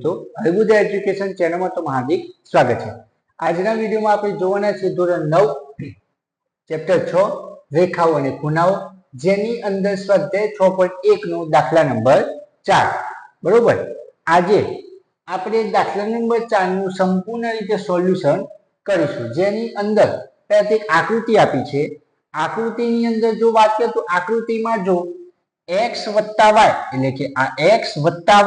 મિત્રો, હરિબુદ્ધ એજ્યુકેશન ચેનલમાં તમારું હાર્દિક સ્વાગત છે। આજના વિડીયોમાં આપણે જોવાના છે ધોરણ 9 ચેપ્ટર 6 રેખાઓ અને ખૂણાઓ, જેની અંદર સ્વાધ્યાય 6.1 નો દાખલા નંબર 4। બરોબર, આજે આપણે દાખલા નંબર 4 નું સંપૂર્ણ રીતે સોલ્યુશન કરીશું, જેની અંદર પહેલાથી એક આકૃતિ આપી છે। આકૃતિની અંદર જો વાત કરીએ તો આકૃતિમાં જો x વત્તા y એટલે કે આ x વત્તા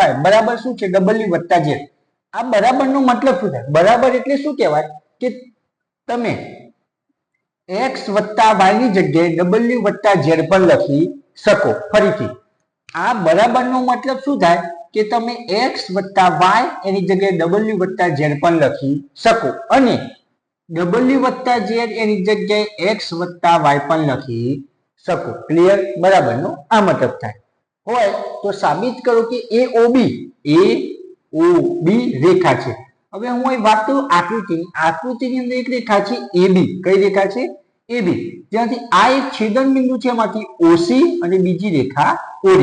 y બરાબર શું છે w વત્તા z। આ બરાબર નો મતલબ શું થાય? બરાબર એટલે શું કહેવાય કે તમે x વત્તા y ની જગ્યાએ w વત્તા z પણ લખી શકો। ફરીથી આ બરાબર નો મતલબ શું થાય કે તમે x વત્તા y એની જગ્યાએ w વત્તા z પણ લખી શકો અને w વત્તા z એની જગ્યાએ x વત્તા y પણ લખી શકો। ક્લિયર? બરાબર નો આ મતલબ થાય હોય તો સાબિત કરો કે AOB રેખા છે। હવે હું અહીં વાત કરું આકૃતિની અંદર એક રેખા છે AB। કઈ રેખા છે? AB। જ્યાંથી આ એક છેદન બિંદુ છે, એમાંથી OC અને બીજી રેખા OD।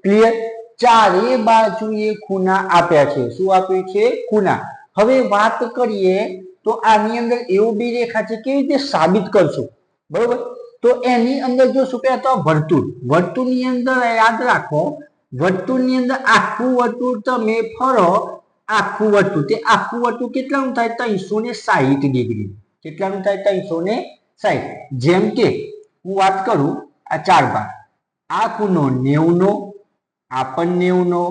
ક્લિયર? ચારે બાજુએ ખૂણા આપ્યા છે। શું આપ્યું છે? ખૂણા। હવે વાત કરીએ તો આની અંદર AOB રેખા છે, કેવી રીતે સાબિત કરશો? બરોબર, તો એની અંદર જો શું કહે તો વર્તુળની અંદર યાદ રાખો, વર્તુળની અંદર આખું વર્તુળ તમે ફરો, આખું વર્તુળ કેટલાનું થાય? 360 ડિગ્રી। કેટલાનું થાય? 360। જેમ કે હું વાત કરું આ ચાર ભાગ, આ ખૂણો 90 નો, આ પણ 90 નો,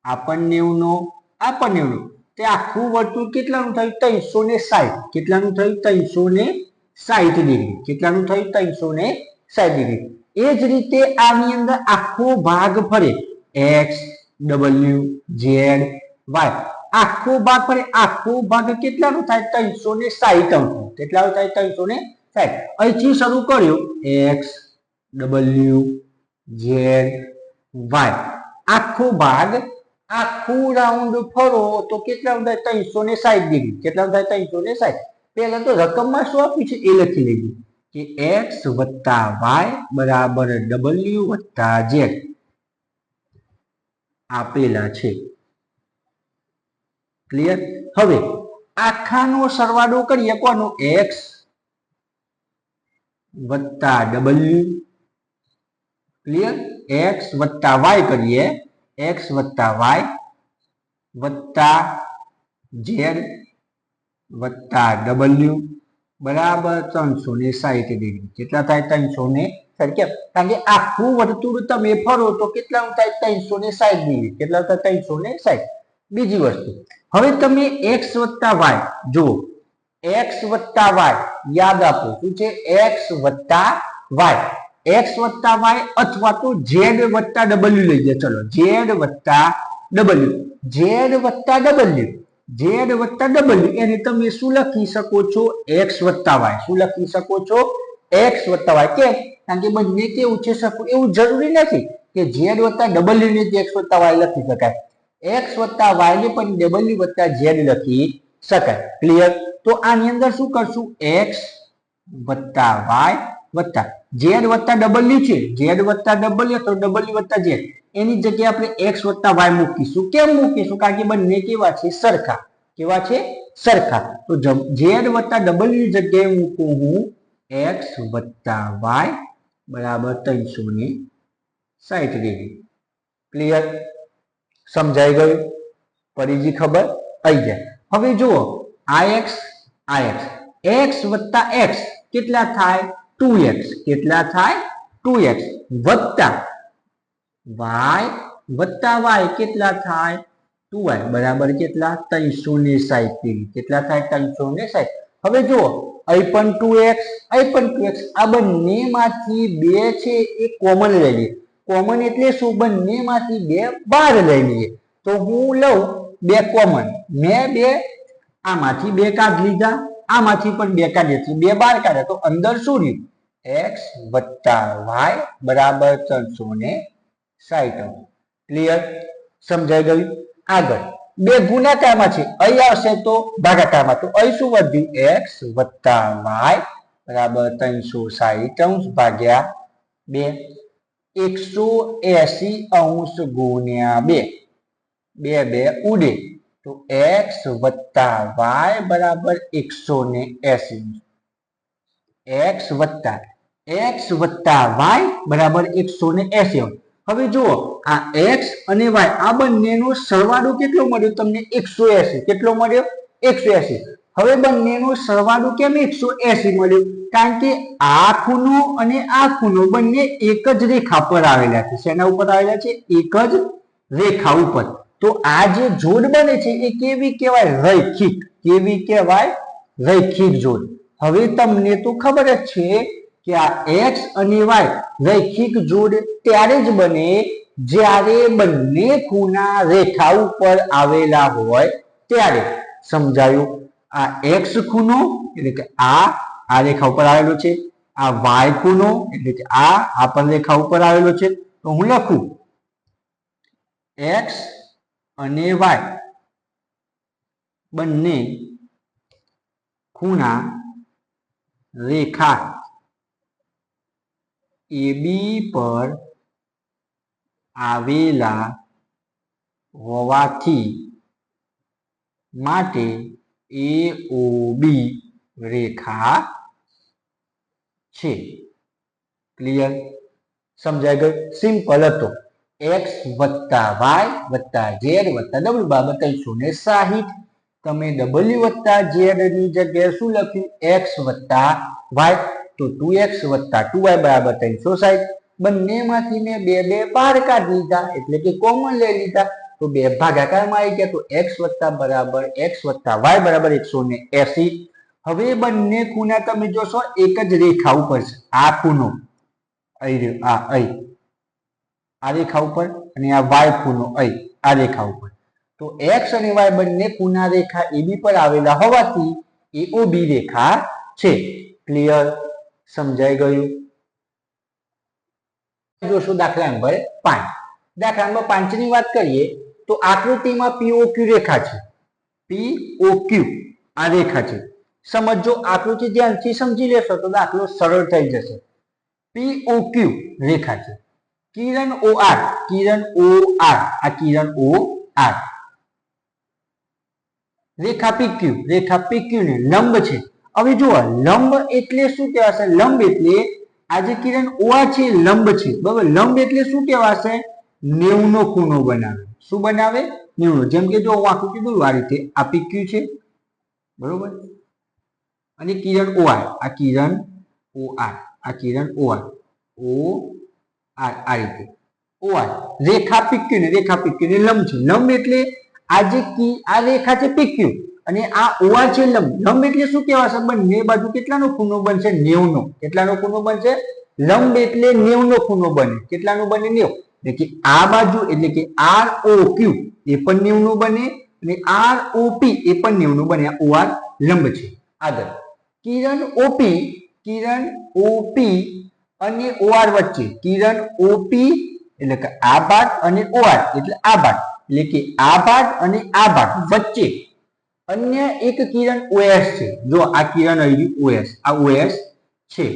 આ પણ 90 નો, આ પણ 90 નો, તે આખું વર્તુળ કેટલાનું થયું? 360। કેટલાનું થયું? 360 ડિગ્રી। કેટલાનું થયું? 360 ડિગ્રી। એ જ રીતે આની અંદર આખો ભાગ ફરે, x w z y આખો ભાગ ફરે, આખો ભાગ કેટલાનું થાય? 360 કેટલાનું થાય? 360। અહીંથી શરૂ કર્યો x w z y આખો ભાગ, આખું રાઉન્ડ ફરો તો કેટલાનું થાય? 360 ડિગ્રી। કેટલાનું થાય? 360। પહેલા તો રકમમાં શું આપ્યું છે એ લખી લેજો કે x વત્તા y બરાબર w વત્તા z આપેલા છે। ક્લિયર? હવે આખાનો સરવાળો કરીએ, કોનો? x વત્તા w, ક્લિયર? x વત્તા y કરીએ, x વત્તા y વત્તા z વત્તા w બરાબર 360 ડિગ્રી। કેટલા થાય? 360। કેમ? કારણ કે આખું વર્તુળ તમે ફરો તો કેટલાનું થાય? 360 ડિગ્રી। કેટલા થાય? 360। બીજી વસ્તુ, હવે તમે x વત્તા y જુઓ, x વત્તા y યાદ આપો, શું છે? x વત્તા y, x વત્તા y અથવા તો z વત્તા w લઈ જાય। ચલો z વત્તા w એને તમે શું લખી શકો છો? x વત્તા y। શું લખી શકો છો? x વત્તા y। કેમ? કારણ કે બંને કેવું છે? સરખું। એવું જરૂરી નથી કે z વત્તા w ને x વત્તા y લખી શકાય, x વત્તા y ને પણ w વત્તા z લખી શકાય। ક્લિયર? તો આની અંદર શું કરશું? x વત્તા y વત્તા z વત્તા w છે, z વત્તા w તો w વત્તા z એની જગ્યાએ આપણે x વત્તા y મૂકીશું। કેમ મૂકીશું? કારણ કે બંને કેવા છે? સરખા। કેવા છે? સરખા। તો z વત્તા w ની જગ્યાએ મૂકું હું x વત્તા y બરાબર 360 ડિગ્રી। ક્લિયર? સમજાઈ ગયું? પડીજી ખબર? આવી જાય। હવે જુઓ x x વત્તા x કેટલા થાય? 2x। કેટલા થાય? 2x વત્તા y વત્તા y કેટલા થાય? 2y બરાબર કેટલા? 360 ડિગ્રી। કેટલા થાય? 360। હવે જુઓ અહીં પણ 2x, અહીં પણ 2x, આ બંનેમાંથી બે છે એ કોમન લઈ લઈએ। કોમન એટલે શું? બંનેમાંથી બે બહાર લઈ લઈએ। તો હું લઉં બે કોમન, મેં બે આમાંથી બે કાઢી લીધા, આમાંથી પણ બે કાઢી, બે બહાર કાઢ્યા, તો અંદર શું રહ્યું? x વત્તા y બરાબર 360। ક્લિયર? સમજાઈ ગયું? આગળ બે ગુણાકારમાં છે, અહીં આવશે તો ભાગાકારમાં, તો અહીં શું વધ્યું? x વત્તા y બરાબર 360 ભાગ્યા 2, 180 અંશ ગુણ્યા 2 બે ઉડે તો x વત્તા y બરાબર 180. x વત્તા y બરાબર 180. હવે જુઓ આ x અને y આ બંનેનો સરવાળો કેટલો મળ્યો તમને? 180. કેટલો મળ્યો? 180. હવે બંનેનો સરવાળો કેમ 180 મળ્યો? કારણ કે આ ખૂણો અને આ ખૂણો બંને એક જ રેખા પર આવેલા છે. શેના ઉપર આવેલા છે? એક જ રેખા ઉપર. તો આ જે જોડ બને છે એ કેવી કહેવાય? રૈખિક. કેવી કહેવાય? રૈખિક જોડ. હવે તમને તો ખબર જ છે કે આ x અને y રૈખિક જોડ ત્યારે જ બને જ્યારે બંને ખૂણા રેખા ઉપર આવેલા હોય ત્યારે. સમજાયું? આ x ખૂણો એટલે કે આ રેખા ઉપર આવેલો છે, આ y ખૂણો એટલે કે આ પણ રેખા ઉપર આવેલો છે. તો હું લખું x અને y બંને ખૂણા રેખા AB પર આવેલા હોવાથી માટે AOB રેખા છે. ક્લિયર? સમજાય ગયું? સિમ્પલ હતો. x વત્તા y વત્તા z વત્તા w બરાબર 360. તમે w વત્તા z ની જગ્યાએ શું લખ્યું? x વત્તા y. તો 2x વત્તા 2y બરાબર 360. બંનેમાંથી મેં બે બહાર કાઢી લીધા એટલે કે કોમન લઈ લીધા. તો બે ભાગાકારમાં આવી ગયા. તો x વત્તા y બરાબર 180. હવે બંને ખૂણા તમે જોશો એક જ રેખા ઉપર છે. આ ખૂણો આ રેખા ઉપર અને આ y ખૂણો આ રેખા ઉપર. તો x અને y બંને ખૂણા રેખા AB પર આવેલા હોવાથી AOB રેખા છે. ક્લિયર? સમજાઈ ગયું? જોશું દાખલા નંબર 5. દાખલા નંબર 5 ની વાત કરીએ તો આકૃતિમાં POQ રેખા છે. POQ આ રેખા છે. સમજો, આકૃતિ ધ્યાનથી સમજી લેશો તો દાખલો સરળ થઈ જશે. POQ રેખા છે. કિરણ OR આ કિરણ OR. રેખા PQ ને લંબ છે. હવે જુઓ લંબ એટલે શું કહેવાશે? લંબ એટલે આ જે કિરણ OR છે લંબ છે. બરાબર? લંબ એટલે શું કહેવાશે? 90 નો ખૂણો બનાવે. શું બનાવે? 90. જેમ કે જો હું આકૃતિ દોરું આ રીતે, આ PQ છે. બરોબર? અને કિરણ OR, આ કિરણ OR આ રીતે OR. રેખા PQ ને લંબ છે. લંબ એટલે આ રેખા છે PQ અને આ OR છે લંબ. લંબ એટલે શું કહેવાશે? બંને બાજુ કેટલાનો ખૂણો બનશે? 90 નો. કેટલાનો ખૂણો બનશે? લંબ એટલે 90 નો ખૂણો બને. કેટલાનો બને? 90. એટલે કે આ બાજુ એટલે કે ROQ એ પણ 90 નું બને અને ROP એ પણ 90 નું બને. આ OR લંબ છે. આગળ કિરણ OP અને OR વચ્ચે. કિરણ OP એટલે કે આ ભાગ અને OR એટલે આ ભાગ. એટલે કે આ ભાગ અને આ ભાગ વચ્ચે અન્ય એક કિરણ OS છે. જો આ કિરણ OS, આ OS છે.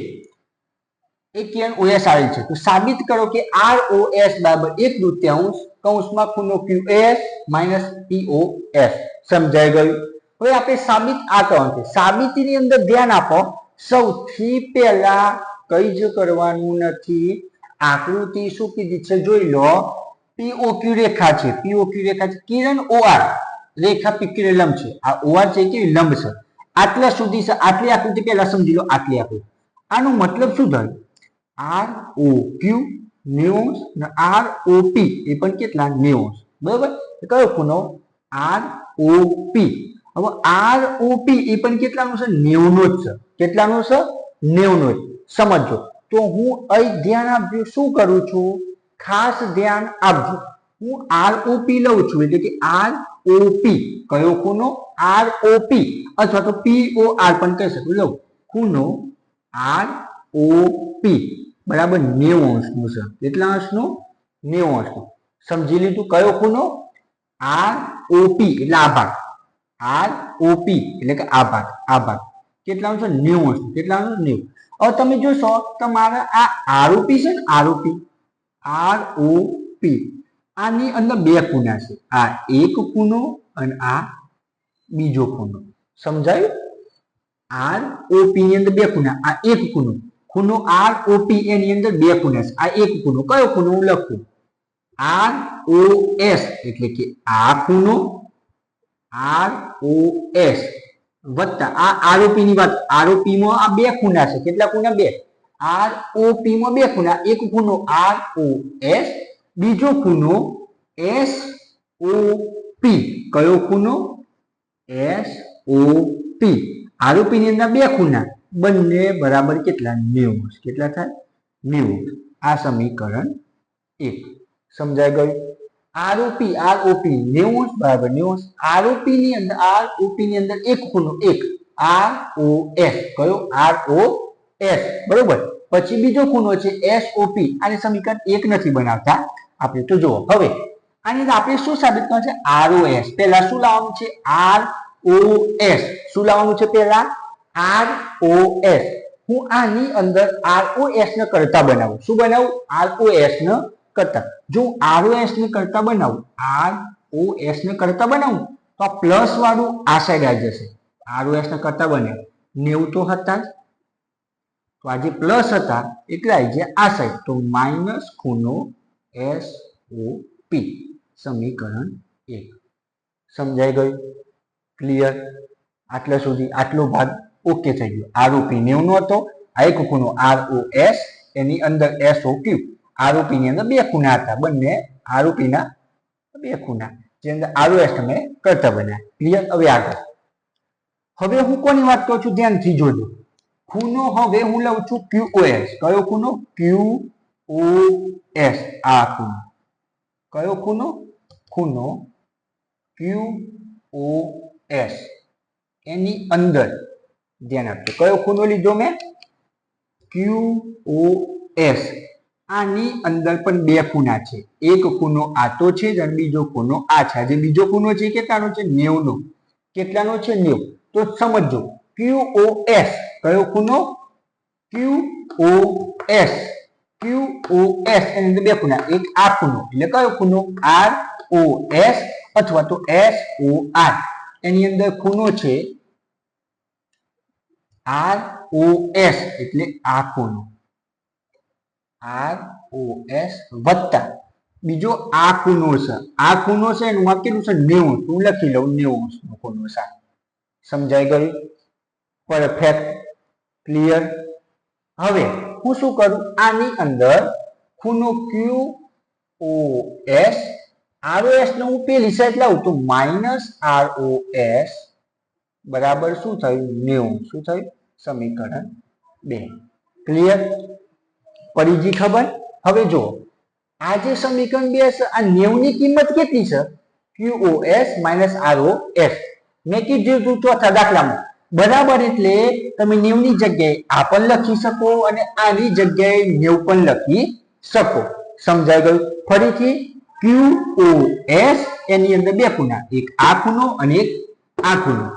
એક કિરણ OS આવેલ છે. તો સાબિત કરો કે ROS બરાબર 1/2 કૌંસમાં ખૂણો QS માઇનસ POS. સમજાઈ ગયું? હવે આપણે સાબિત આ કરવાનું છે. સાબિતીની અંદર ધ્યાન આપો. સૌથી પહેલા કઈ જ કરવાનું નથી. આકૃતિ શું કીધી છે જોઈ લો. POQ રેખા છે. કિરણ OR રેખા PQ ને લંબ છે. આ OR છે કે લંબ છે. આટલા સુધી આટલી આકૃતિ પહેલા સમજી લો. આટલી આકૃતિ. આનો મતલબ શું થાય? ROQ 90 અને ROP એ પણ કેટલા? 90. બરાબર? કયો ખૂણો? ROP. હવે ROP એ પણ કેટલાનું છે? 90 નો જ છે. કેટલાનું છે? 90 નો જ. સમજો. તો હું અહીં ધ્યાન આપજો. શું કરું છું? ખાસ ધ્યાન આપજો. હું ROP લઉં છું એટલે કે ROP કયો ખૂણો? ROP અથવા તો POR પણ કહી શકું. લો ખૂણો ROP બરાબર 90 અંશનું છે. કેટલા અંશનું? 90 અંશનું. સમજી લીધું? કયો ખૂણો? ROP એટલે આ ભાગ. ROP એટલે કે આ ભાગ કેટલાનું છે? 90 અંશનું. કેટલાનું? 90. હવે તમે જોશો તમારા આ ROP છે ને ROP આની અંદર બે ખૂણા છે, આ એક ખૂણો અને આ બીજો ખૂણો. સમજાયું? આર ઓપી ની અંદર બે ખૂણા, આ એક ખૂણો, ખૂણો આર ઓપી એની અંદર બે ખૂણા છે, આ એક ખૂણો. કયો ખૂણો હું લખું? આર ઓ એસ એટલે કે આ ખૂણો આર ઓ એસ વત્તા આ આરઓપી ની વાત, આરઓપી માં આ બે ખૂણા છે. કેટલા ખૂણા? બે. આર ઓપી માં બે ખૂણા, એક ખૂણો આર ઓ એસ, બીજો ખૂણો એસ ઓ પી. કયો ખૂણો? એસ ઓ પી. આરઓપી ની અંદર બે ખૂણા, બંને બરાબર કેટલા? 90. કેટલા થાય? 90. આ સમીકરણ 1. સમજાય ગયું? આરઓપી આરઓપી 90 બરાબર 90. આરઓપી ની અંદર આરઓપી ની અંદર એક ખૂણો એક આર ઓ એસ. કયો? R O S. બરોબર. પછી બીજો ખૂણો છે એસ ઓ પી. આને સમીકરણ 1 નથી બનાવતા આપણે. તો જુઓ હવે આની અંદર આપણે શું સાબિત કરવાનું છે? R O S. પહેલા શું લાવવાનું છે? R O S. શું લાવવાનું છે પહેલા? R O S. હું આની અંદર આર ઓ એસ ને કરતા બનાવું. શું બનાવું? આર ઓ એસ ને કરતા. જો આર ઓ એસ ને કરતા બનાવું, આર ઓ એસ ને કરતા બનાવું તો આ પ્લસ વાળું આ સાઈડ આવી જશે. આર ઓ એસ ને કરતા બને 90 તો હતા જ, તો આ જે પ્લસ હતા એટલે આવી જાય આ સાઈડ, તો માઇનસ ખૂણો એસ ઓ પી. સમીકરણ 1. સમજાઈ ગયું? ક્લિયર? આટલા સુધી આટલો ભાગ ઓકે થઈ ગયો. આરઓપી 90 નો હતો, આ એક ખૂણો આર ઓ એસ, એની અંદર એસ ઓ ક્યુ. આરઓપી ની અંદર બે ખૂણા હતા, બંને આરઓપી ના બે ખૂણા, જે અંદર આરઓએસ તમે કરતા બન્યા. ક્લિયર? હવે આગળ. હવે હું કોની વાત કરું છું? ધ્યાનથી જોજો. ખૂણો હવે હું લઉં છું QoS. કયો ખૂણો? QoS. આ ખૂણો કયો ખૂણો? ખૂણો QoS. એની અંદર ધ્યાન આપજો. કયો ખૂણો લીધો મેં? QoS. આની અંદર પણ બે ખૂણા છે, એક ખૂણો આ તો છે અને બીજો ખૂણો આ છે. જે બીજો ખૂણો છે કેટલાનો છે? 90 નો. કેટલાનો છે? 90. તો સમજો QoS. કયો ખૂણો? QoS. QoS એની અંદર બે ખૂણા, એક આ ખૂણો એટલે કયો ખૂણો? ROS અથવા તો SOR. એની અંદર ખૂણો છે ROS એટલે આ ખૂણો ROS વત્તા બીજો આ ખૂણો છે. આ ખૂણો છે એનું માપ કેટલું છે? 90. હું લખી લઉં 90 નો ખૂણો છે. સમજાઈ ગયું? પરફેક્ટ. ક્લિયર? હવે હું શું કરું? આની અંદર ખૂણો QoS, ROS ને હું પેલી સાઈડ લાવું તો માઇનસ ROS બરાબર શું થયું? 90. શું થયું? સમીકરણ 2. ક્લિયર? પડી ગઈ ખબર? હવે જો આ જે સમીકરણ 2 છે, આ 90 ની કિંમત કેટલી છે? QoS minus ROS. મેં કીધું હતું ચોથા દાખલામાં બરાબર, એટલે તમે 90 ની જગ્યાએ આ પણ લખી શકો અને આની જગ્યાએ 90 પણ લખી શકો. સમજાઈ ગયું? ફરીથી QoS એની અંદર બે ખૂણા, એક આ ખૂણો અને એક આ ખૂણો.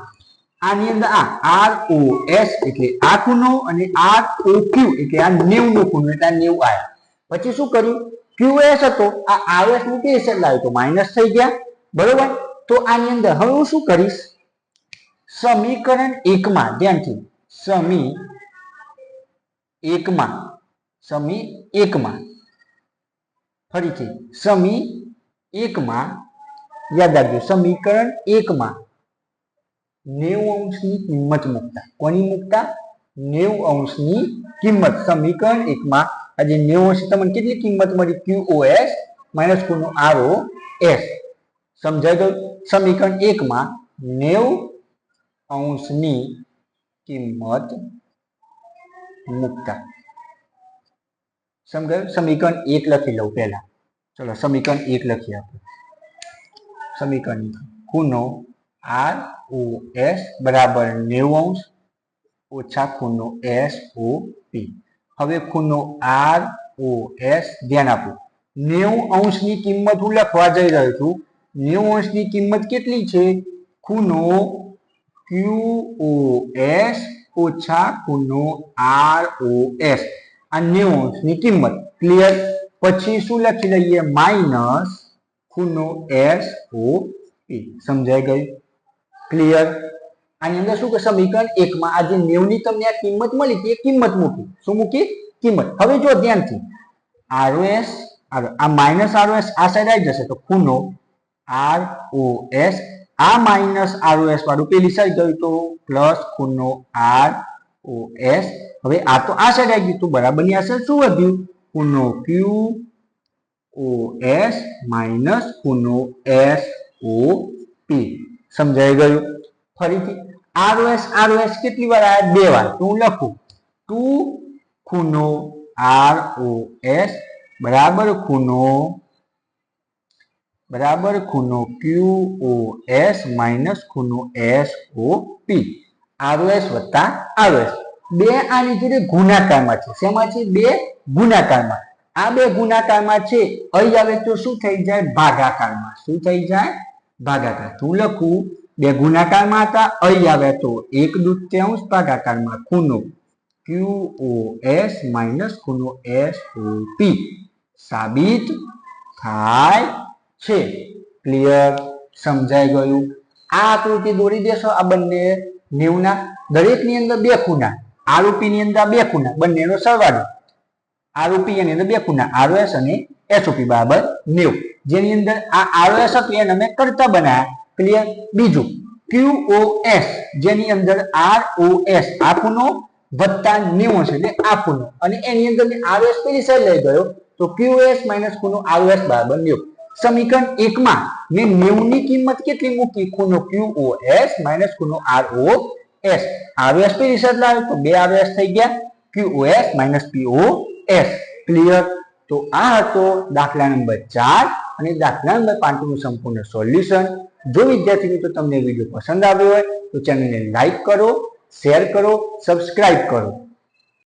આની અંદર આ ROS એટલે આ ખૂણો અને ROQ એટલે આ 90 નો ખૂણો એટલે આ 90 આયા. પછી શું કર્યું? QoS હતો, આ ROS નું બે સાઈડ લાવ્યો તો માઇનસ થઈ ગયા. બરોબર? તો આની અંદર હવે હું શું કરીશ? સમીકરણ 1 માં ધ્યાનથી, સમી 1 માં ફરીથી સમી 1 માં યાદ રાખજો, સમીકરણ 1 માં 90 અંશની કિંમત મૂકતા. કોની મૂકતા? 90 અંશની કિંમત. સમીકરણ 1 માં આજે 90 અંશ તમને કેટલી કિંમત મળી? QoS માઇનસ ખૂણો ROS. સમજાય ગયું? સમીકરણ 1 માં 90 અંશની કિંમત મૂકતા. સમજાયું? સમીકરણ 1 લખી લઉં પહેલા. ચલો સમીકરણ 1 લખીએ આપણે. સમીકરણ ખૂણો ROS બરાબર 90 અંશ ઓછા ખૂણો SOP. હવે ખૂણો ROS ધ્યાન આપો. 90 અંશની કિંમત હું લખવા જઈ રહ્યો છું. 90 અંશની કિંમત કેટલી છે? ખૂણો QoS ઓછા ખૂણો ROS. આ 90 અંશની કિંમત. ક્લિયર? પછી શું લખી લઈએ? માઇનસ ખૂણો SOP. સમજાઈ ગયું? ક્લિયર? આની અંદર શું કે સમીકરણ 1 માં આ જે 90 ની તમને આ કિંમત મળી હતી એ કિંમત મૂકી. શું મૂકી? કિંમત. હવે જો ધ્યાનથી ROS આ માઇનસ ROS આ સાઈડ આવી જશે તો ખૂણો ROS આ માઇનસ ROS વાળું પેલી સાઈડ ગયું તો પ્લસ ખૂણો ROS. હવે આ તો આ સાઈડ આવી ગયું તો બરાબરની આ સાઈડ શું વધ્યું? ખૂણો QOS માઇનસ ખૂણો SOP. સમજાઈ ગયું? ફરીથી ROS કેટલી વાર આવ્યા? 2 વાર. તો હું લખું 2 ખૂણો ROS બરાબર ખૂણો QOS માઇનસ ખૂણો SOP. ROS વત્તા ROS. 2 આની જોડે ગુણાકારમાં છે. શેમાં છે? 2 ગુણાકારમાં. આ 2 ગુણાકારમાં છે. અહીં આવે તો શું થઈ જાય? ભાગાકારમાં. શું થઈ જાય? ભાગાકાર. હું લખું 2 ગુણાકારમાં હતા, અહીં આવે તો 1/2 ભાગાકારમાં ખૂણો QOS માઇનસ ખૂણો SOP સાબિત થાય છે. ક્લિયર? સમજાઈ ગયું? આ આકૃતિ દોરી દેશો. આ બંને 90 ના દરેકની અંદર 2 ખૂણા, ROP ની અંદર 2 ખૂણા, બંનેનો સરવાળો. ROP ની અંદર 2 ખૂણા ROS અને SOP બરાબર 90. જેની અંદર આ ROS હતું એને અમે કરતા બનાવ્યા. ક્લિયર? બીજું QOS જેની અંદર ROS આ ખૂણો વત્તા 90 છે એટલે આ ખૂણો, અને એની અંદર મેં ROS પેલી સાઈડ લઈ ગયો તો QOS માઇનસ ખૂણો ROS બરાબર 90. સમીકરણ 1 માં મેં 90 ની કિંમત કેટલી મૂકી? ખૂણો QOS માઇનસ ખૂણો ROS. ROS પેલી સાઈડ લાવ્યો તો 2 ROS થઈ ગયા QOS માઇનસ POS. ક્લિયર? તો આ હતો દાખલા નંબર 4 અને દાખલા નંબર 5 નું સંપૂર્ણ સોલ્યુશન. જો વિદ્યાર્થી મિત્રો તમને વિડીયો પસંદ આવ્યો હોય તો ચેનલને લાઈક કરો, શેર કરો, સબસ્ક્રાઇબ કરો.